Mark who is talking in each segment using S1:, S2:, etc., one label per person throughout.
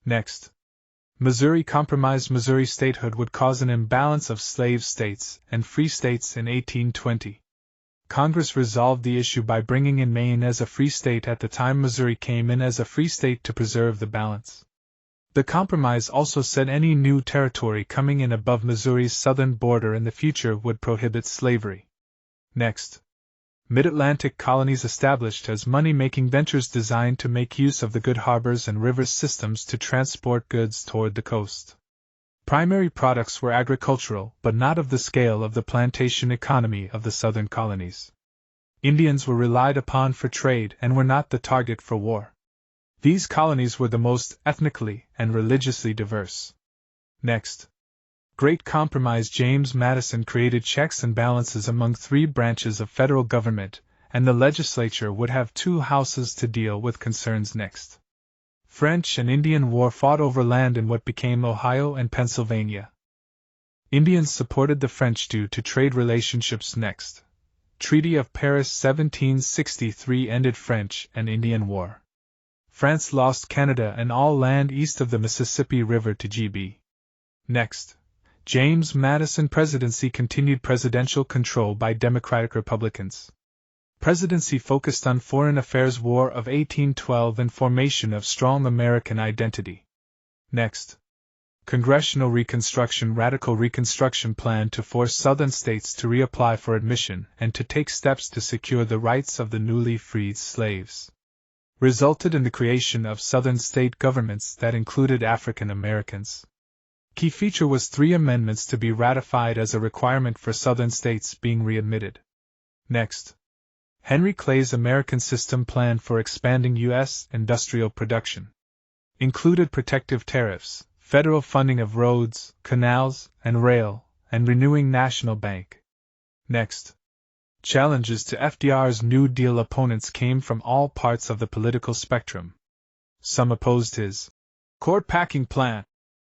S1: Next. Missouri Compromise Missouri statehood would cause an imbalance of slave states and free states in 1820. Congress resolved the issue by bringing in Maine as a free state at the time Missouri came in as a free state to preserve the balance. The compromise also said any new territory coming in above Missouri's southern border in the future would prohibit slavery. Next. Mid-Atlantic colonies established as money-making ventures designed to make use of the good harbors and river systems to transport goods toward the coast. Primary products were agricultural, but not of the scale of the plantation economy of the southern colonies. Indians were relied upon for trade and were not the target for war. These colonies were the most ethnically and religiously diverse. Next. Great Compromise James Madison created checks and balances among three branches of federal government, and the legislature would have two houses to deal with concerns next. French and Indian War fought over land in what became Ohio and Pennsylvania. Indians supported the French due to trade relationships next. Treaty of Paris 1763 ended French and Indian War. France lost Canada and all land east of the Mississippi River to GB. Next. James Madison presidency continued presidential control by Democratic Republicans. Presidency focused on foreign affairs War of 1812 and formation of strong American identity. Next. Congressional Reconstruction Radical Reconstruction plan to force Southern states to reapply for admission and to take steps to secure the rights of the newly freed slaves. Resulted in the creation of Southern state governments that included African Americans. Key feature was 3 amendments to be ratified as a requirement for Southern states being readmitted. Next. Henry Clay's American System Plan for expanding U.S. industrial production. Included protective tariffs, federal funding of roads, canals, and rail, and renewing National Bank. Next. Challenges to FDR's New Deal opponents came from all parts of the political spectrum. Some opposed his court-packing plan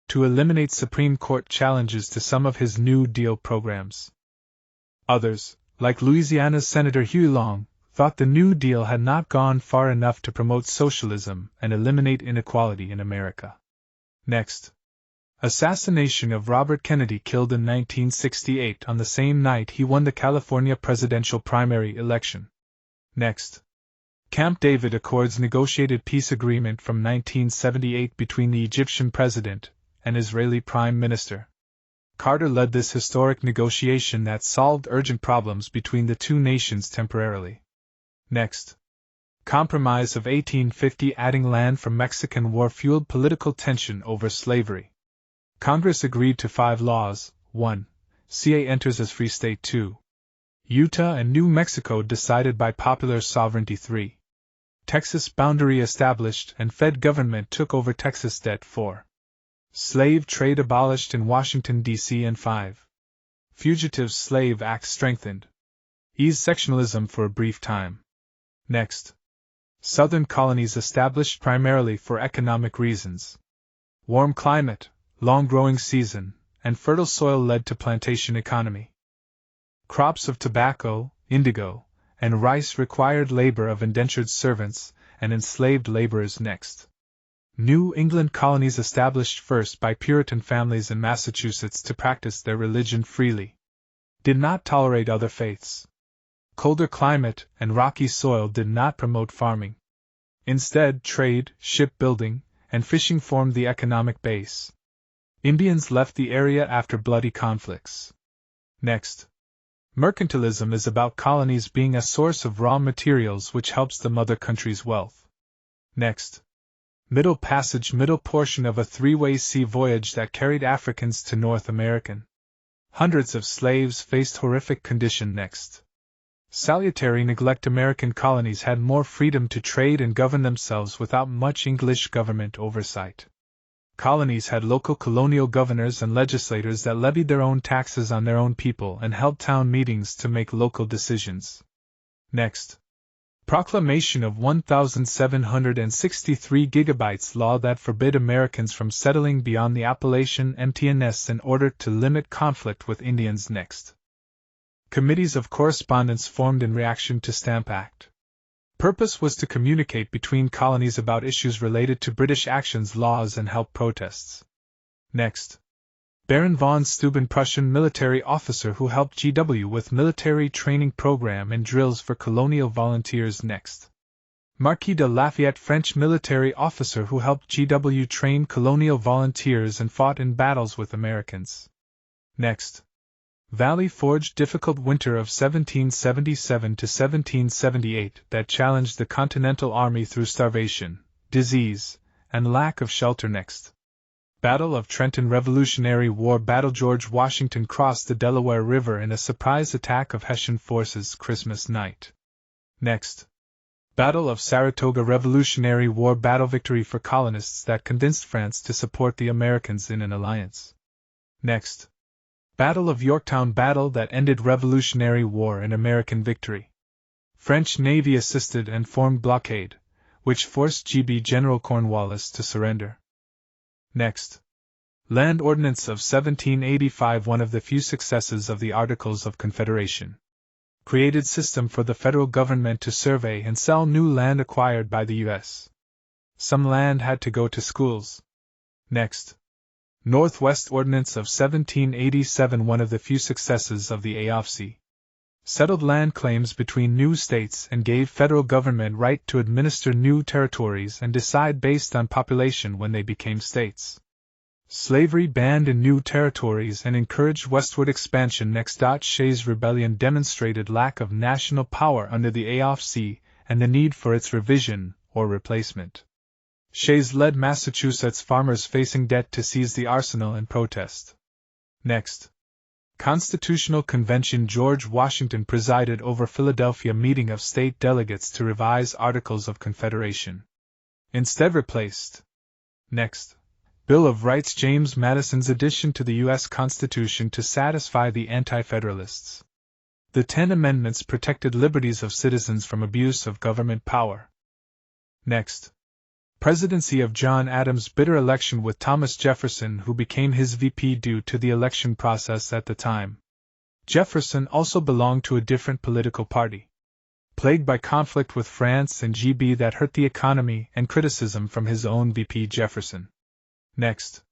S1: to eliminate Supreme Court challenges to some of his New Deal programs. Others, like Louisiana's Senator Huey Long, thought the New Deal had not gone far enough to promote socialism and eliminate inequality in America. Next. Assassination of Robert Kennedy, killed in 1968 on the same night he won the California presidential primary election. Next. Camp David Accords negotiated peace agreement from 1978 between the Egyptian president and Israeli Prime Minister. Carter led this historic negotiation that solved urgent problems between the two nations temporarily. Next. Compromise of 1850 adding land from Mexican War fueled political tension over slavery. Congress agreed to 5 laws. 1. CA enters as free state. 2. Utah and New Mexico decided by popular sovereignty. 3. Texas boundary established and Fed government took over Texas debt. 4. Slave trade abolished in Washington, D.C. and 5. Fugitive Slave Act strengthened. Eased sectionalism for a brief time. Next. Southern colonies established primarily for economic reasons. Warm climate, long growing season, and fertile soil led to plantation economy. Crops of tobacco, indigo, and rice required labor of indentured servants and enslaved laborers. Next. New England colonies established first by Puritan families in Massachusetts to practice their religion freely. Did not tolerate other faiths. Colder climate and rocky soil did not promote farming. Instead, trade, shipbuilding, and fishing formed the economic base. Indians left the area after bloody conflicts. Next. Mercantilism is about colonies being a source of raw materials which helps the mother country's wealth. Next. Middle Passage, middle portion of a 3-way sea voyage that carried Africans to North America. Hundreds of slaves faced horrific condition. Next. Salutary neglect. American colonies had more freedom to trade and govern themselves without much English government oversight. Colonies had local colonial governors and legislators that levied their own taxes on their own people and held town meetings to make local decisions. Next. Proclamation of 1763 gigabytes law that forbid Americans from settling beyond the Appalachian MTNS in order to limit conflict with Indians. Next. Committees of correspondence formed in reaction to Stamp Act. Purpose was to communicate between colonies about issues related to British actions, laws, and help protests. Next. Baron von Steuben, Prussian military officer who helped GW with military training program and drills for colonial volunteers. Next. Marquis de Lafayette, French military officer who helped GW train colonial volunteers and fought in battles with Americans. Next. Valley Forge, difficult winter of 1777 to 1778 that challenged the Continental Army through starvation, disease, and lack of shelter. Next. Battle of Trenton, Revolutionary War battle. George Washington crossed the Delaware River in a surprise attack of Hessian forces Christmas night. Next. Battle of Saratoga, Revolutionary War battle. Victory for colonists that convinced France to support the Americans in an alliance. Next. Battle of Yorktown battle that ended Revolutionary War and American victory. French Navy assisted and formed blockade, which forced GB General Cornwallis to surrender. Next. Land Ordinance of 1785, one of the few successes of the Articles of Confederation. Created system for the federal government to survey and sell new land acquired by the U.S. Some land had to go to schools. Next. Northwest Ordinance of 1787, one of the few successes of the AOFC. Settled land claims between new states and gave federal government right to administer new territories and decide based on population when they became states. Slavery banned in new territories and encouraged westward expansion. Next. Shays' Rebellion demonstrated lack of national power under the AOFC and the need for its revision or replacement. Shays led Massachusetts farmers facing debt to seize the arsenal and protest. Next. Constitutional Convention. George Washington presided over Philadelphia meeting of state delegates to revise Articles of Confederation. Instead replaced. Next. Bill of Rights. James Madison's addition to the U.S. Constitution to satisfy the Anti-Federalists. The 10 Amendments protected liberties of citizens from abuse of government power. Next. Presidency of John Adams. Bitter election with Thomas Jefferson, who became his VP due to the election process at the time. Jefferson also belonged to a different political party. Plagued by conflict with France and GB that hurt the economy and criticism from his own VP Jefferson. Next.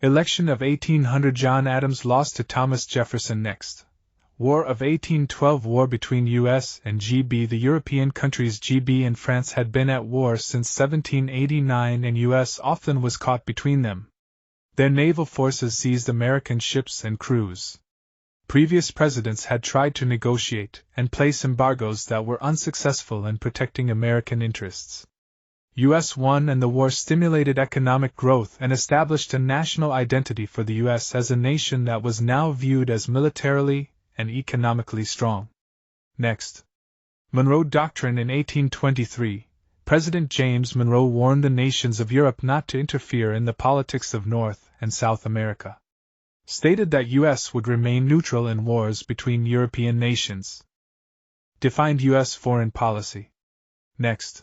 S1: Election of 1800. John Adams lost to Thomas Jefferson. Next. War of 1812. War between U.S. and GB. The European countries GB and France had been at war since 1789 and U.S. often was caught between them. Their naval forces seized American ships and crews. Previous presidents had tried to negotiate and place embargoes that were unsuccessful in protecting American interests. U.S. won and the war stimulated economic growth and established a national identity for the U.S. as a nation that was now viewed as militarily and economically strong. Next. Monroe Doctrine. In 1823, President James Monroe warned the nations of Europe not to interfere in the politics of North and South America. Stated that U.S. would remain neutral in wars between European nations. Defined U.S. foreign policy. Next.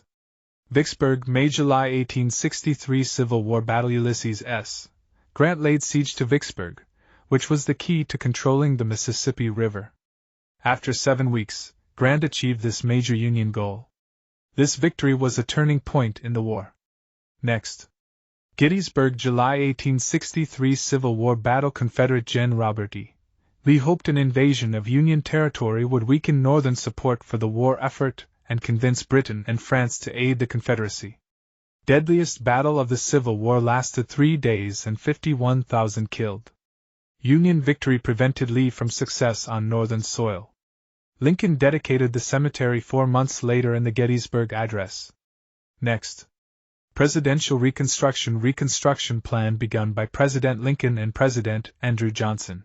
S1: Vicksburg, May July 1863 Civil War battle. Ulysses S. Grant laid siege to Vicksburg, which was the key to controlling the Mississippi River. After 7 weeks, Grant achieved this major Union goal. This victory was a turning point in the war. Next. Gettysburg, July 1863 Civil War battle. Confederate Gen. Robert E. Lee hoped an invasion of Union territory would weaken Northern support for the war effort and convince Britain and France to aid the Confederacy. Deadliest battle of the Civil War lasted 3 days and 51,000 killed. Union victory prevented Lee from success on Northern soil. Lincoln dedicated the cemetery 4 months later in the Gettysburg Address. Next. Presidential Reconstruction. Reconstruction plan begun by President Lincoln and President Andrew Johnson.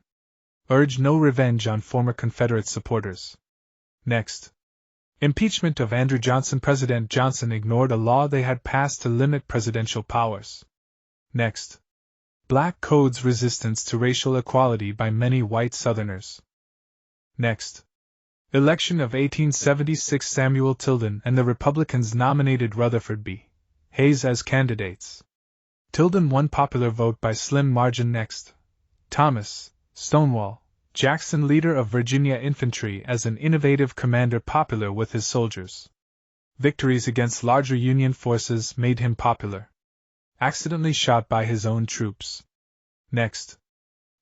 S1: Urged no revenge on former Confederate supporters. Next. Impeachment of Andrew Johnson. President Johnson ignored a law they had passed to limit presidential powers. Next. Black Codes. Resistance to racial equality by many white Southerners. Next. Election of 1876. Samuel Tilden and the Republicans nominated Rutherford B. Hayes as candidates. Tilden won popular vote by slim margin. Next. Thomas Stonewall Jackson, leader of Virginia Infantry, as an innovative commander popular with his soldiers. Victories against larger Union forces made him popular. Accidentally shot by his own troops. Next,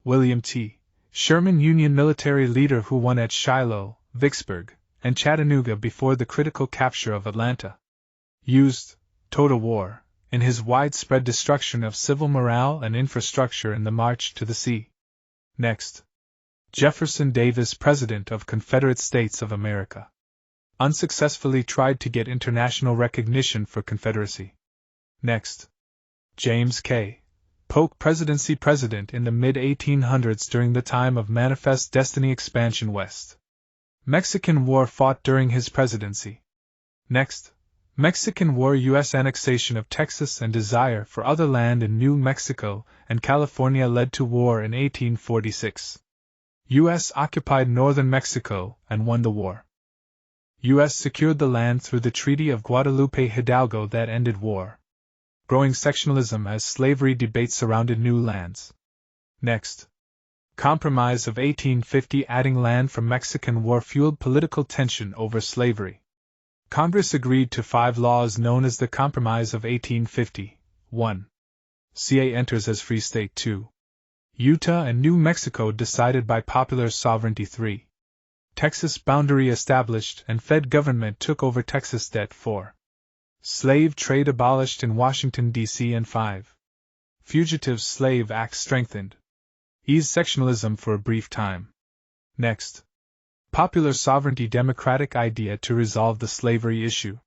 S1: William T. Sherman, Union military leader who won at Shiloh, Vicksburg, and Chattanooga before the critical capture of Atlanta. Used total war in his widespread destruction of civil morale and infrastructure in the March to the Sea. Next, Jefferson Davis, President of Confederate States of America. Unsuccessfully tried to get international recognition for Confederacy. Next, James K. Polk, Presidency President in the mid-1800s during the time of Manifest Destiny expansion west. Mexican War fought during his presidency. Next, Mexican War, U.S. annexation of Texas and desire for other land in New Mexico and California led to war in 1846. U.S. occupied northern Mexico and won the war. U.S. secured the land through the Treaty of Guadalupe Hidalgo that ended war. Growing sectionalism as slavery debate surrounded new lands. Next, Compromise of 1850, adding land from Mexican War fueled political tension over slavery. Congress agreed to 5 laws known as the Compromise of 1850. 1. CA enters as Free State. 2. Utah and New Mexico decided by popular sovereignty. 3. Texas boundary established and Fed government took over Texas debt. 4. Slave trade abolished in Washington, D.C. and 5. Fugitive Slave Act strengthened. Eased sectionalism for a brief time. Next, popular sovereignty, democratic idea to resolve the slavery issue.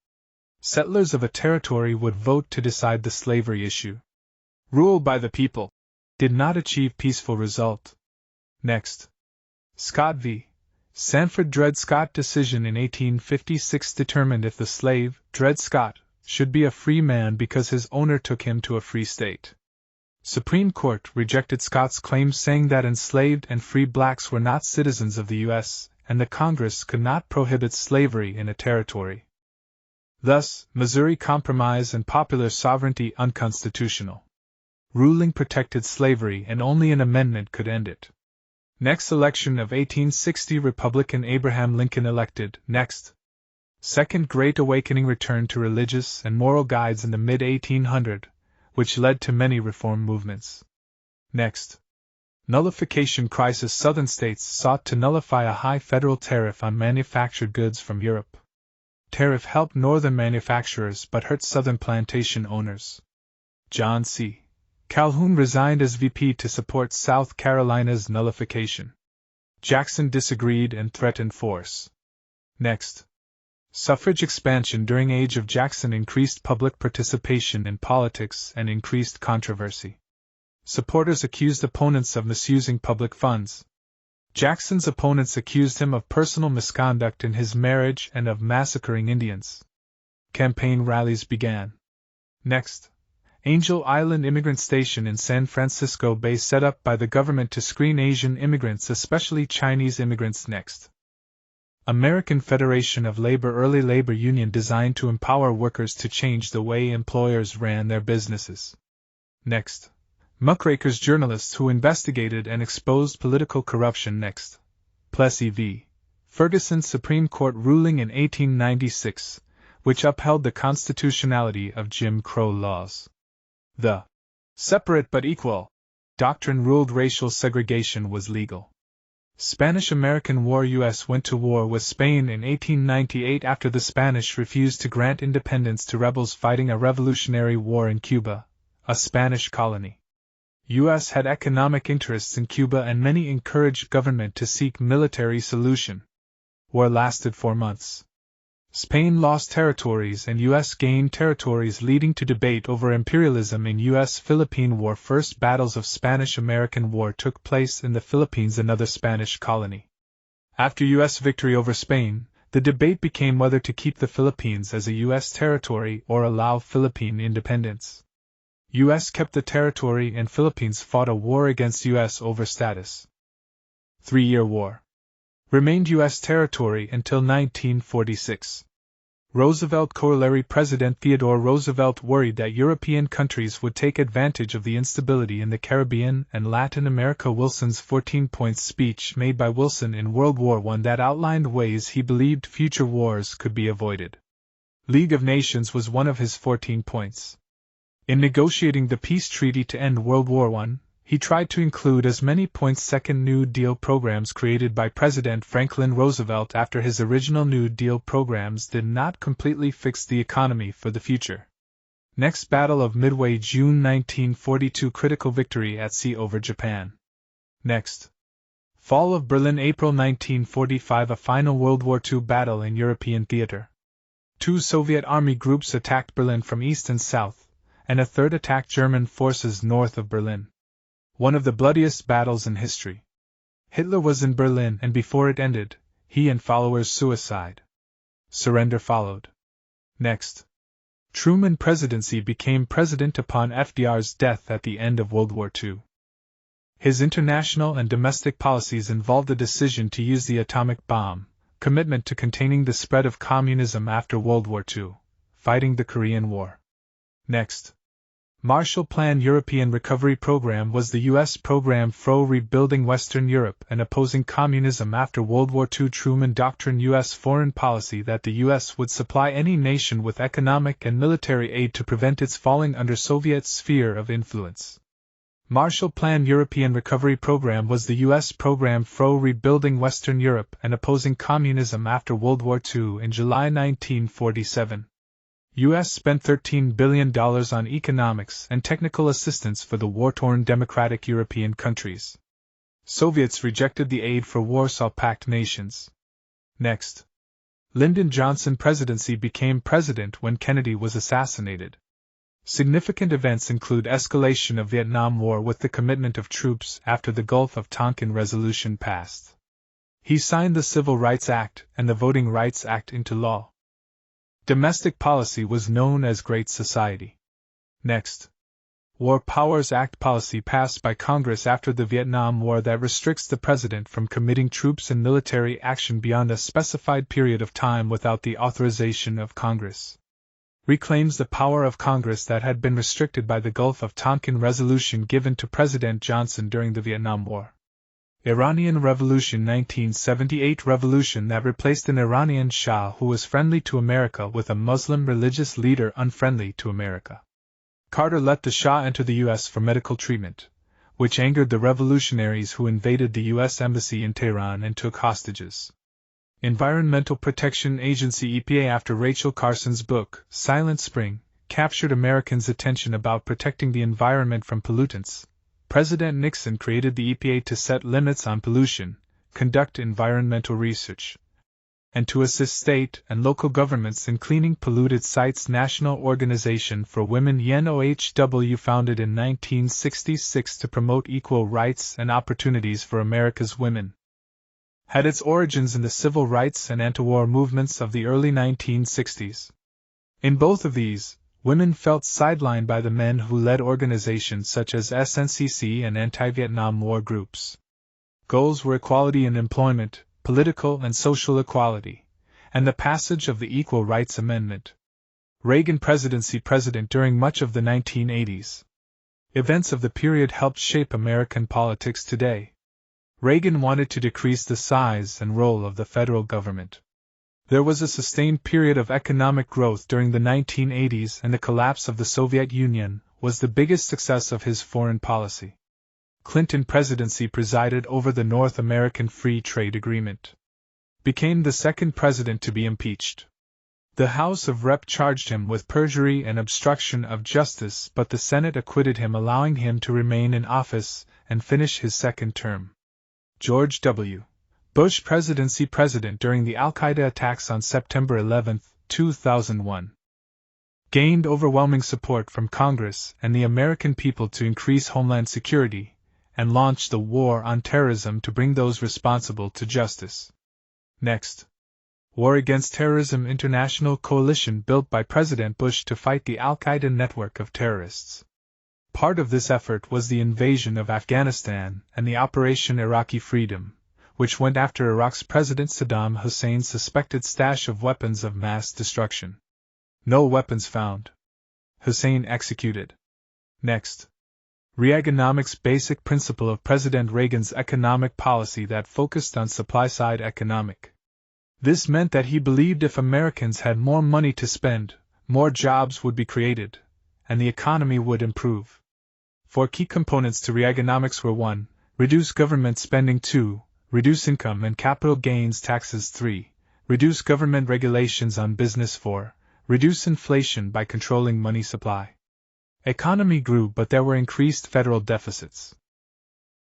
S1: Settlers of a territory would vote to decide the slavery issue. Rule by the people. Did not achieve peaceful result. Next, Scott v. Sanford Dred Scott decision in 1856 determined if the slave, Dred Scott, should be a free man because his owner took him to a free state. Supreme Court rejected Scott's claims, saying that enslaved and free blacks were not citizens of the U.S., and the Congress could not prohibit slavery in a territory. Thus, Missouri Compromise and popular sovereignty unconstitutional. Ruling protected slavery and only an amendment could end it. Next election of 1860, Republican Abraham Lincoln elected. Next, Second Great Awakening, return to religious and moral guides in the mid-1800s, which led to many reform movements. Next, nullification crisis. Southern states sought to nullify a high federal tariff on manufactured goods from Europe. Tariff helped northern manufacturers but hurt southern plantation owners. John C. Calhoun resigned as VP to support South Carolina's nullification. Jackson disagreed and threatened force. Next, suffrage expansion during age of Jackson increased public participation in politics and increased controversy. Supporters accused opponents of misusing public funds. Jackson's opponents accused him of personal misconduct in his marriage and of massacring Indians. Campaign rallies began. Next, Angel Island Immigrant Station in San Francisco Bay set up by the government to screen Asian immigrants, especially Chinese immigrants. Next, American Federation of Labor, early labor union designed to empower workers to change the way employers ran their businesses. Next, muckrakers, journalists who investigated and exposed political corruption. Next, Plessy v. Ferguson Supreme Court ruling in 1896, which upheld the constitutionality of Jim Crow laws. The separate but equal doctrine ruled racial segregation was legal. Spanish-American War. U.S. went to war with Spain in 1898 after the Spanish refused to grant independence to rebels fighting a revolutionary war in Cuba, a Spanish colony. U.S. had economic interests in Cuba and many encouraged government to seek military solution. War lasted 4 months. Spain lost territories and U.S. gained territories, leading to debate over imperialism in U.S.-Philippine War. First battles of Spanish-American War took place in the Philippines, another Spanish colony. After U.S. victory over Spain, the debate became whether to keep the Philippines as a U.S. territory or allow Philippine independence. U.S. kept the territory and Philippines fought a war against U.S. over status. 3-Year War. Remained U.S. territory until 1946. Roosevelt corollary. President Theodore Roosevelt worried that European countries would take advantage of the instability in the Caribbean and Latin America. Wilson's 14-point speech made by Wilson in World War I that outlined ways he believed future wars could be avoided. League of Nations was one of his 14 points. In negotiating the peace treaty to end World War I, he tried to include as many points Second New Deal programs created by President Franklin Roosevelt after his original New Deal programs did not completely fix the economy for the future. Next, Battle of Midway, June 1942, critical victory at sea over Japan. Next, Fall of Berlin, April 1945, a final World War II battle in European theater. 2 Soviet army groups attacked Berlin from east and south, and a third attacked German forces north of Berlin. One of the bloodiest battles in history. Hitler was in Berlin, and before it ended, he and followers suicide. Surrender followed. Next, Truman presidency became president upon FDR's death at the end of World War II. His international and domestic policies involved the decision to use the atomic bomb, commitment to containing the spread of communism after World War II, fighting the Korean War. Next, Marshall Plan European Recovery Program was the U.S. program for rebuilding Western Europe and opposing communism after World War II. Truman Doctrine, U.S. foreign policy that the U.S. would supply any nation with economic and military aid to prevent its falling under Soviet sphere of influence. Marshall Plan European Recovery Program was the U.S. program for rebuilding Western Europe and opposing communism after World War II. In July 1947. U.S. spent $13 billion on economics and technical assistance for the war-torn democratic European countries. Soviets rejected the aid for Warsaw Pact nations. Next, Lyndon Johnson presidency became president when Kennedy was assassinated. Significant events include escalation of Vietnam War with the commitment of troops after the Gulf of Tonkin Resolution passed. He signed the Civil Rights Act and the Voting Rights Act into law. Domestic policy was known as Great Society. Next, War Powers Act policy passed by Congress after the Vietnam War that restricts the president from committing troops and military action beyond a specified period of time without the authorization of Congress. Reclaims the power of Congress that had been restricted by the Gulf of Tonkin Resolution given to President Johnson during the Vietnam War. Iranian Revolution, 1978 revolution that replaced an Iranian Shah who was friendly to America with a Muslim religious leader unfriendly to America. Carter let the Shah enter the U.S. for medical treatment, which angered the revolutionaries who invaded the U.S. Embassy in Tehran and took hostages. Environmental Protection Agency EPA, after Rachel Carson's book, Silent Spring, captured Americans' attention about protecting the environment from pollutants. President Nixon created the EPA to set limits on pollution, conduct environmental research, and to assist state and local governments in cleaning polluted sites. National Organization for Women, (NOHW), founded in 1966 to promote equal rights and opportunities for America's women. Had its origins in the civil rights and anti-war movements of the early 1960s. In both of these, women felt sidelined by the men who led organizations such as SNCC and anti-Vietnam War groups. Goals were equality in employment, political and social equality, and the passage of the Equal Rights Amendment. Reagan presidency. President during much of the 1980s. Events of the period helped shape American politics today. Reagan wanted to decrease the size and role of the federal government. There was a sustained period of economic growth during the 1980s, and the collapse of the Soviet Union was the biggest success of his foreign policy. Clinton presidency presided over the North American Free Trade Agreement. Became the second president to be impeached. The House of Rep charged him with perjury and obstruction of justice, but the Senate acquitted him, allowing him to remain in office and finish his second term. George W. Bush presidency. President during the Al-Qaeda attacks on September 11, 2001. Gained overwhelming support from Congress and the American people to increase homeland security, and launched the war on terrorism to bring those responsible to justice. Next, War Against Terrorism, international coalition built by President Bush to fight the Al-Qaeda network of terrorists. Part of this effort was the invasion of Afghanistan and the Operation Iraqi Freedom, which went after Iraq's President Saddam Hussein's suspected stash of weapons of mass destruction. No weapons found. Hussein executed. Next, Reaganomics, basic principle of President Reagan's economic policy that focused on supply-side economic This meant that he believed if Americans had more money to spend, more jobs would be created, and the economy would improve. 4 key components to Reaganomics were 1. Reduce government spending. 2. Reduce income and capital gains taxes. 3. Reduce government regulations on business. 4. Reduce inflation by controlling money supply. Economy grew, but there were increased federal deficits.